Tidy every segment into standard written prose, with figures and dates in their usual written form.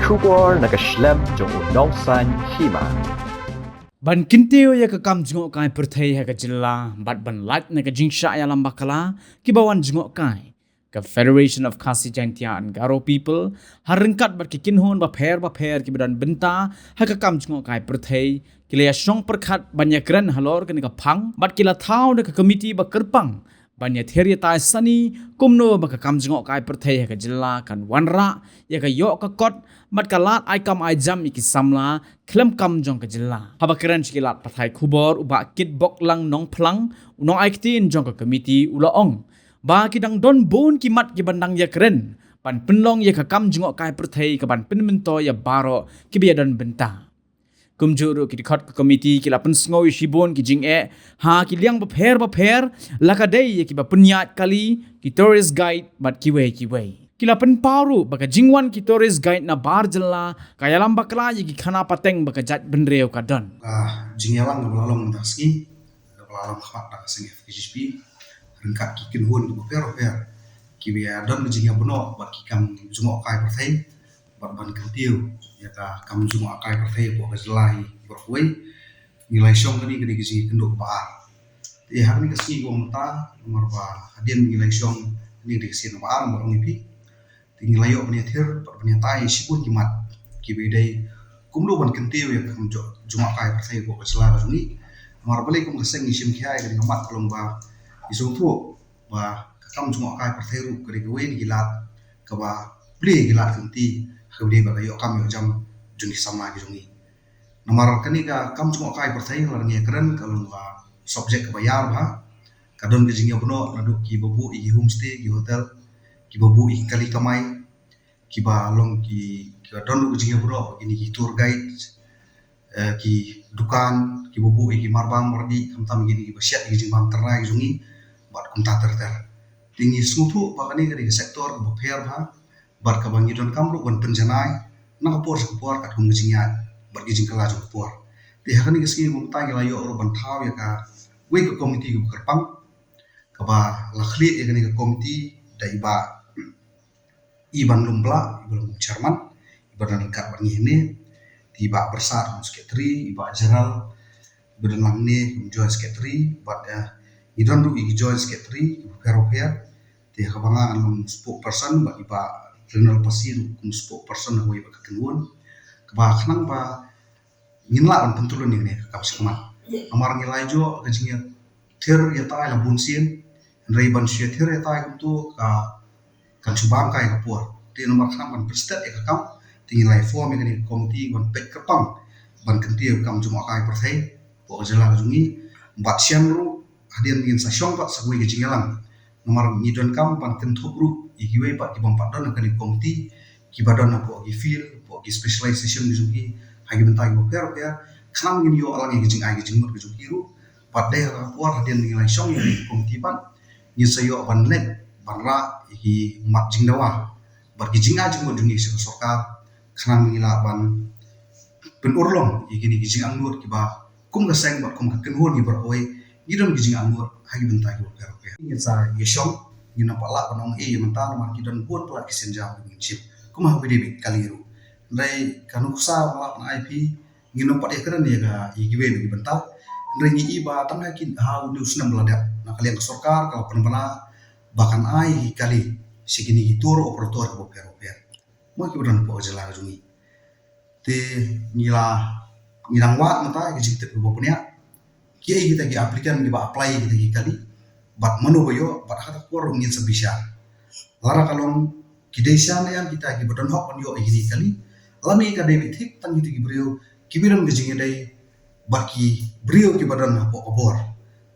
Shubor nakaslem jong unongsan hima. Ban kintiu ya ka kam jengok kai perthai ha ka jilla bat ban lat na ka jingsha ya lambakala ki bawan jengok kai ka Federation of Khasi Jaintia and Garo people harengkat bat ki kinhon ba pher ki badan benta ha ka kam jengok kai perthai ki le shong perkhat banya kran halor ka ni ka phang bat ki la thau na ka committee ba kerpang banya theria tai sani kumno ba ka kam jengok kai perthai ha ka jilla kan wanra ya ka yo ka kot mat kalat ai kam ai jam iki samla klem kam jong ka jilla haba keren skilat pathai khubor uba kit bok lang nong phlang unong ai ktin jong ka committee ula ong ba kidang don bon ki mat ki bandang ya keren pan penlong ya ka kam jengok kai perthai ka ban penmento ya baro ki biadan benta kumjuru ki dikhot ka committee ki la pen sngoy shibon ki jing e ha ki liang ba pher laka dei ki ba punyat kali ki tourist guide bat ki we kila pen paru baka jingwan ki tourist guide na bar jella kayalam bakla yi ki khana pateng baka jat benreu ka don jingyalang ngabalong taski ngabalong khat tak sing FGSP rengkat ki kinhun ki per ki bia don jingya bono bat ki kam jungo kai perthai bat ban kantiu ya ka kam jungo kai perthai bo gazlai berkuai nilai syong ni gede gizi kendo ba ya hakni kasi go mata nomor ba hadien nilai syong ni de sin ba am borong ipi tinggal ayo punya thir punya tai sipun kimat kibidai kumdo ban kentiu ya kam junga kai perthai bo kesela ka juni mar balik kum keseng isim khiai dari ngamat kolong ba isung tu ba kam junga kai perthai ru kari gawen gilat ka ba bli gilat kenti habde ba yo kam yo jam juni sama ki juni nomor kani ka kam junga kai perthai lar ngi keren kalong ba subjek ka bayar ba kadon ke jingya bono nadu ki babu i homestay ki hotel ki babu i kali kamai ki ba long ki don ku jingya bro ini ki tour guide ki dukan ki babu i ki marbang mordi kamtam gini ki basyat ki jimbang terai jungi bat kunta terter tingi smutu pakani ke sektor ba pher ba bar ka bangi don kamru kon penjanai na kapor kat hum jingya bar ki jingkala jong kapor ti hakani ke ski mum ta gila yo ro ban thaw ya ka we ko komiti ku kerpang ka ba lakhli ya ke komiti dai ba Iban lumbla, iban chairman, iban dekat bani ini, tiba bersat sekretari, iba general, iban langni join sekretari, buat idon du igi join sekretari, ibu tiap kabangan alum spokesperson, buat iba general pasir, spokesperson aku iba kekenuan, kebah kenang ba nginla ban pentulun ini kapus kemat, amar ngilai jo kejingnya ter ya tai la bunsin, reiban syet ter ya tai untuk kan subang kai kapur ti nomor kham ban prestet e kam tingilai form ni komiti ban pek kapang ban kentiu kam cuma kai perthai po jela jungi bat siam ru hadien ngin sa syong pat sagui ge jingalang nomor ngidon kam ban kenthuk ru igiwe pat ki bang padon kan komiti ki badon po gi feel po gi specialization gi jungi hagi bentai bo per kham ngin yo alang ge jing ai ge jingmut ge jungi ru pat de kapur hadien ngilai syong ni komiti pan ni sayo ban let barra hi mat jing dawa bar ki jinga jing mo dungi se sorka khana mingila ban pen urlong igini ki jing angur ki ba kum ga seng ba kum ga kenhon ni bar oi gidon ki jing angur hagi bentai ki ber ni sa yeshong ni na pala panong e mental mar ki don buat pala ki senja ni chip kum ha bide kaliru dai kanu sa pala na ip ni no pat ekran ni ga igiwe ni bental dai ni iba tang ki ha udus na meladak na kalian ke sorkar kalau pernah bahkan ai kali segini gitur operator ko per mo ki budan po jela jungi te nilang wat mata ki jikte ko punya ki ai kita ki aplikan ki ba apply kita ki kali bat manu boyo bat hata ko ngin sebisa lara kalong ki desa na kita ki budan hok yo igini kali lami ka debit hik tang gitu ki brio ki biram ki jingi dai bat ki brio ki badan po obor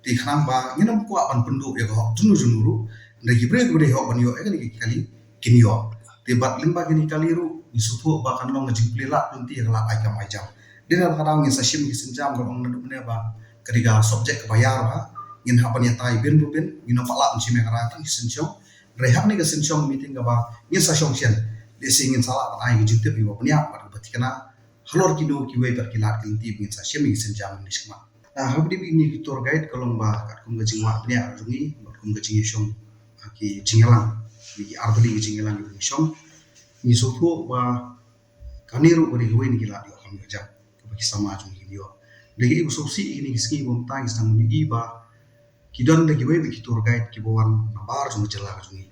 ti khanam ba nginam ko apan penduk ya ko junuru ndagi bre gede ho banyo e kali kali kinyo te bat limba gini kali ru isutu bahkan long ngajing pelila tunti la ai kam ai jam dina kadang ngin sashim ki sinjam ko ngna ne ba kadiga subjek bayar ba ngin ha pan ya tai ben ngin pala unsi me kara tan sinjong rehab ni ke sinjong meeting ga ba ngin sashong sian de singin sala ai gi jinte bi ba punya ba batikana halor kido ki we ber kilat kinti ngin sashim ki sinjam ni skma nah habdi ini tour guide kolong ba kat kum gajing wa punya jungi kum gajing yong ki jingelang ki arbali ki jingelang ki shom ni sofu ba kaniru beri gue ni gila dia kami aja bagi sama jungi dia lagi ibu solusi ini ski bom tang istang ni iba kidan lagi gue bagi tour guide kibawan nabar jungi jelah jungi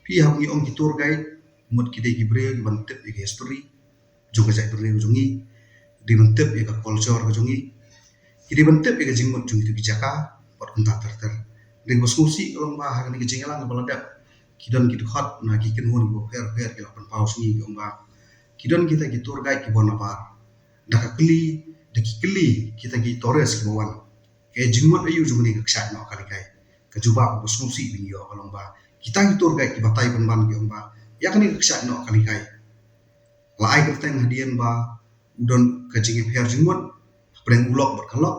pi ham ni om ki tour guide mut kidai gibre bantep ike history juga jai beri jungi di bantep ike culture jungi kidi bantep ike jingmut jungi tu bijaka buat kontak terter dan solusi kalau bah hari ni kejingelan baladak kidan gitu hot na kikin hon bo per ki lapan paus ni gomba kidan kita ki tour guide ki bona bar dak keli kita ki torres ki bawan ke jingmut ayu jumni ka ksat no kali kai ke juba bo solusi bin yo kalau ba kita ki tour guide ki batai ban ki gomba ya kan ki ksat no kali kai lai ka teng hadian ba udon ke jingi per jingmut breng ulok berkalok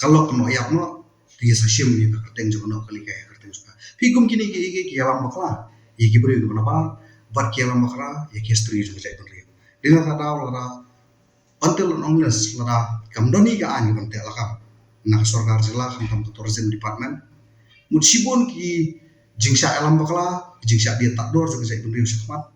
kalok no yak no dia sasyem ni ka teng jo no kali kai Pikum kini ki alam makla, ye ki beri guna bar, bat ki alam makla, ye ki history juga jadi penting. Dina kada lara, until ongles lara kamdoni ka ani bante lakam, nak sorgar jela kam tourism department, mutsibon ki jingsa alam makla, jingsa dia tak dor juga jadi penting sekmat,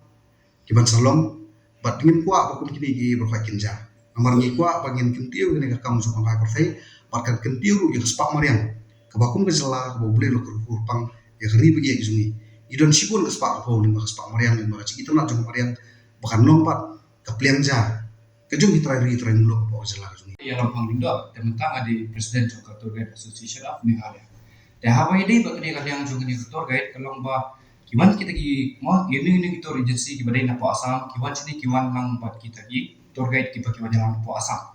ki ban salom, bat dingin kuat bakum kini ki berfak kinja, amar ngi kuat bangin kentiu kini ka kam sukang kai pertai, batkan kentiu ye sepak marian, kebakum ke jela kebobule lo kurpang ya keri bagi yang sungi idon sipun ke sepak ko lima ke sepak mariang lima ke itu nak jung mariang bahkan lompat ke pliangja ke jung itrai mulo ke bawah jelah sungi ya lampang lindo tentang ada presiden juga tour guide association of Meghalaya dah apa ide bagi dia yang juga ni tour guide kalau ba kiwan kita ki mau ini tour agency ki badai na po asam kiwan sini kiwan lang bat kita ki tour guide ki kiwan jalan po asam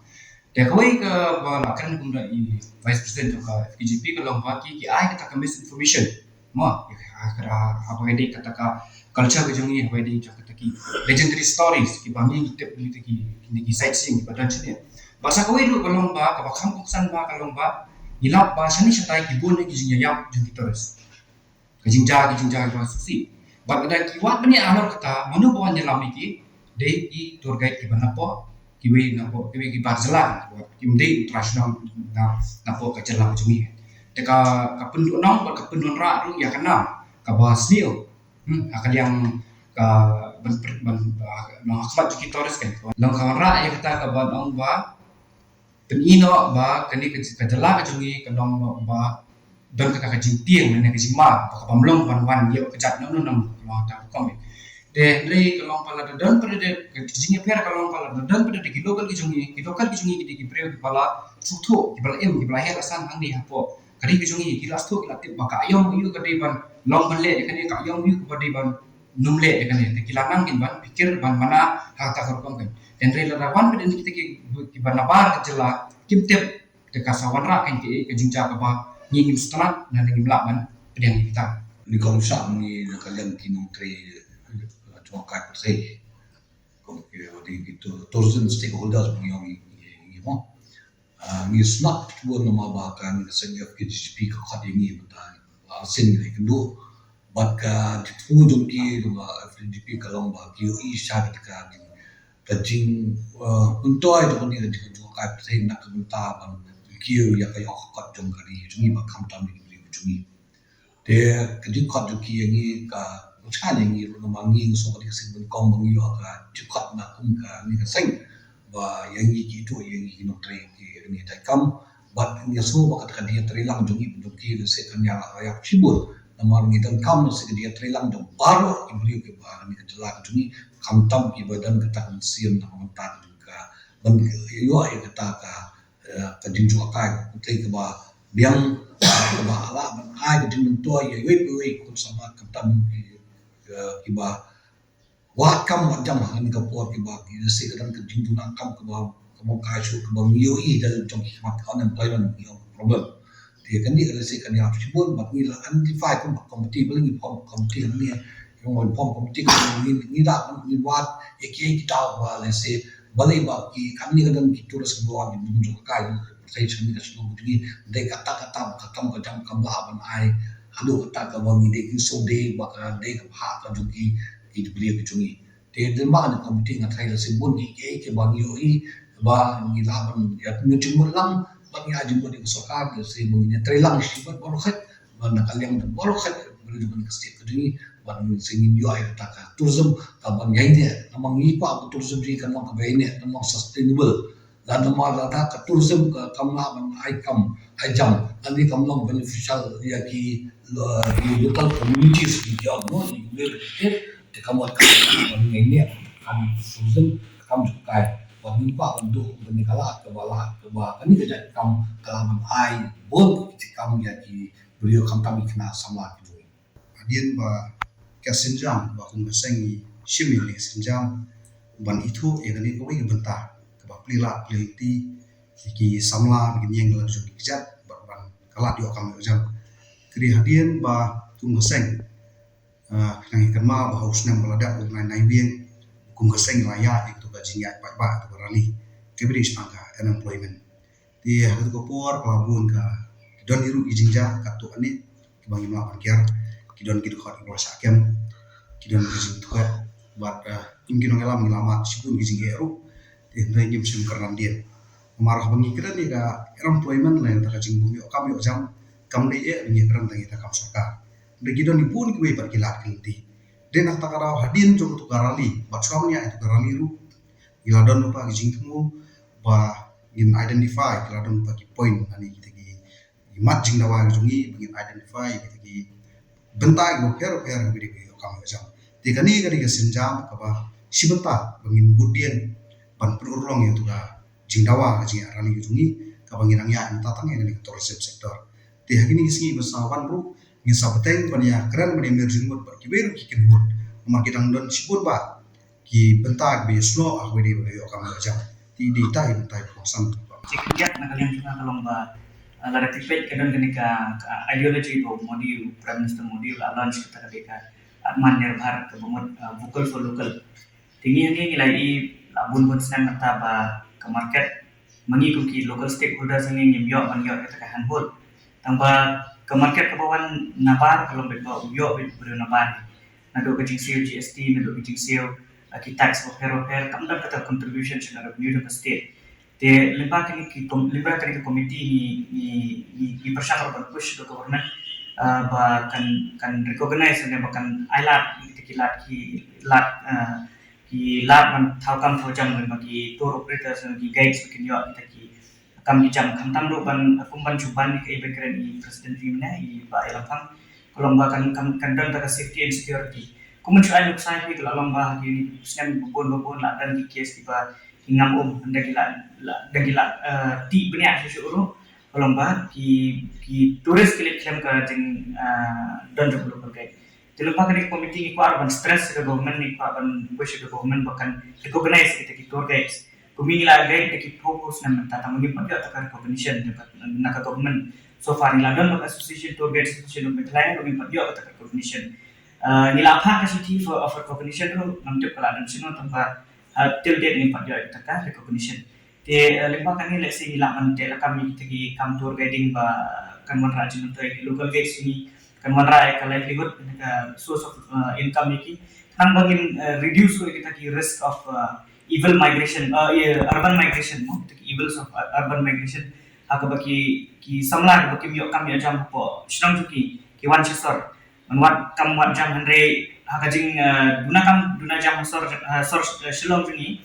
dah kawai ke ba lakan bunda i vice president juga FKGP kalau ba ki ai kita misinformation ma kira apa ini kata culture ke jungi apa ini kata ki legendary stories ki bangi kita ki sightseeing pada sini bahasa kau itu kalau ba kabakam kuksan ba kalau ba ilap bahasa ni setai ki bun ki jungi yap jungi terus kejingja ba susi ba kada ki wat bani alor kata manu bawan jelam iki de ki tour guide ki banapo ki we napo ki barjalan ki mde international napo ka jelam jungi teka kapenduk nong buat kapenduk rak tu ya kena ka bahas ni akan yang ka akmat kita terus kan long kawan rak ya kata ka ban ong ba penino ba kani ka jela ka jungi ka long ba dan ka jintiang ne ka jima ka pamlong wan ya ka jat no nam long ta kom de le ka long pala dan pada de jingi per ka long pala dan pada de kilokal ki jungi ki pre ki pala suthu ki pala ki pala her asan hang ni hapo kadi kejungi kilas tu kilat tip baka ayong yu kadi ban long bale kadi ka ayong yu kadi ban numle kadi te kilanang kin ban pikir ban mana hata korkom kan dan rela rawan beden kita ki ban nabar kejela kimtep te kasawan ra kan ki kejingja ka ba ngim strat na ngim laban pedang kita ni kong sa ni nakalian kinong tre cuma kai persei kong ki itu tourism stakeholders ngiyong ngimo ni snap tuan nama bahkan kesengnya FKGP ke khadi ni betul asin ni kendo bat ka tu jongki nama FKGP kalau bagi UI syarat ka kajing untuk itu ni kajing tu kai persei nak kenta ban kiu ya ka yok kat jong kari jungi ba kam tam ni jungi de kajing kat jongki yang ni ka ucap yang ni nama nging so ka sing ben kong bang yo ka jukat na kum ka ni ka sing ba yang ni itu yang ni no train ni tai kam bat ni so ba kata dia trilang jungi jungi se kan ya rakyat sibul namar ni tan kam se dia trilang jong baru ibri ke ba ni ka jelak jungi kam tam ki badan kata siam na mentat juga ban yo ai kata ka jinju kai te ke ba biang ke ba ala ban ai ke jin to ye we ko sama kam tam ki ba wa kam jam han ka por ki ba ki se kan ka jinju na kam ke ba kamu kacu kamu UI dalam jangki unemployment problem. Dia kan dia kalau saya kan yang sibuk, bagi identify pun komiti paling komiti ni yang mau komiti ni dah ni buat iki kita boleh say boleh bagi kami kadang kita terus keluar di muncul kai saya sendiri kesulitan begini. Dia kata kamu jam kamu lawan ai, halu kata kamu ni dia so dia bakal dia hak jungi itu beliau jungi. Dia demam komiti ngatai sibuk iki bagi UI ba ni laban ya ngejumur lang bagi aji mo di sokar de se mo ni trelang sibat baru khat ba nakaliang de baru khat beli dengan kestik kedini ban singin yo ay taka tourism ka ban ngai ne namang ngi pa tourism ji kan ka bai ne namang sustainable dan nama data ka tourism ka kamla ban ai jam ani kamlang beneficial ya ki local communities di yo no ni te kamot ka ban ngai ne kam tourism kam kai ban ngi pa untuk benikala ke bala ke ba kan ni ka kam kalaman ai bon ki kam ya ki beliau kam kami kena samla ki Adien ba ka senjam ba kun basengi shimi le senjam ban itu egani ko wi benta ka ba plila plilti ki samla begini yang langsung dikejat ban kala dio kam jam kri hadien ba kun baseng nang ikan ma ba haus nam balada nai nai bien kun baseng raya itu ba jinga ba to rali kebri spanga unemployment ti hadu ko por pelabuhan ka don iru ijinja ka to ani bang imla parkiar kidon kidu khot ko sakem kidon gizing tuat buat ingin ngelam ngelamat sipun gizing eru tendai nyum sim karan dia marah bangi kira ni ka employment lain ta kajing bumi okam yo jam kam dei ni karan tangi ta kam soka de kidon ni pun kuwe parkilat kinti den nak takarau hadin jom tu karali bat suamnya itu karali ru iladon pa gizing tumu ba in identify iladon pa ki point ani kita ki mat jing dawa jungi bingin identify kita ki bentai go pero video kam jam ti kani kani senjam ka ba sibenta bangin budien pan perurong itu ka jingdawa ji arani jungi ka bangin ang ya tatang yang ni tourism sector ti hakini isi besawan ru ni sabteng pan ya kran mani emerging mot ki beru ki kenhur mar kitang don sibut ba ki bentak be slow ah video kam jam ti di tai bentai kosan Cikijak na kalian juga kalau mbak laratipet kadang kenika ideology itu Modi Prime Minister Modi launch kita ketika Atmanirbhar Bharat kebumut vocal for local tinggi ini nilai labun pun senang kata ba ke market mengikuti local stakeholders ini nyemyok mangyok kita handbol tambah ke market kebawan nabar kalau betul uyok betul nabar nado kecing sale GST nado kecing sale tax for kamdan kata contribution to revenue to the state te lembaga ki komiti ni bersama push ke government ba kan recognize ne bahkan ailat ki lat man thawkam thojam bagi tour operators ki guides bikin yo ki kam di jam khantam ro ban kumban chuban ni ke bekren ni president rimna i ba elapang kolomba kan dan ta safety and security kumun chuai luk sai ki lomba ki snam bobon la dan ki case tiba ngam dagila ti benya sesuatu lomba ki turis klik klaim ka jeng don jok lokal kai telomba kali komiti ko arban stress ke government ni ko arban push ke government bahkan recognize kita ki tour guides kumila guide ki fokus na tata magi pagya ta recognition na ka government so far ni London association tour guides association of Medline kami pagya ta recognition nila apa ka city for of recognition ro namte kala dan sino tanpa till date ni pagya ta recognition te lemba kani let's say nila man te kami tagi kam tour guiding ba kan man rajin to local guides ni kan man ra ka livelihood ka source of income ni kan bangin reduce ko kita ki risk of evil migration urban migration mo the evils of urban migration aga baki ki samla baki mi kam ya jam po shrang ki wan sor man kam wan jam andre aga jing duna jam sor shilong ni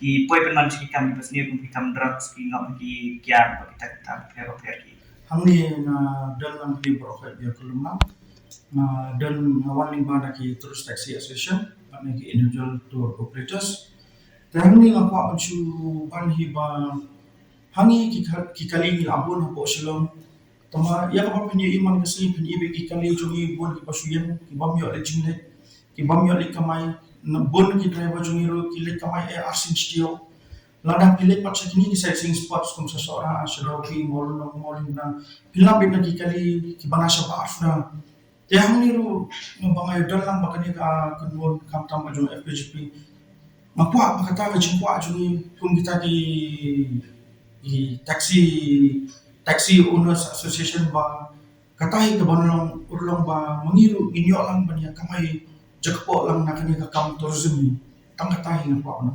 ki poi pen man ki kam pas ni ki kam drugs ki ngap ki kiar baki ta pero ki hamni na dalam di profit dia kelumna dan awalin bana ki terus taxi association bana ki individual tour operators tahni ngapa ansu banhi ba hangi ki kali ni abun hapo shalom tama ya ka penya iman kasi penya be ki kali jungi bon ki pasuyen ki bamyo le jingle ki bamyo le kamai na bon ki driver jungi ro ki le kamai arsin stio ladang pilih pat sakini ki sightseeing spots kum sasora asadoki mall na pilna bina ki kali ki bana sa afna ya hamni ro mabangay dalang bakani ka kunwon kam tam jo FPGP mapua makata ka jingwa jungi kum kita ki taxi owners association ba katai ka banlong urlong ba mangiru inyo lang banya kamay jakpo lang nakani ka kam tourism tang katai na pa no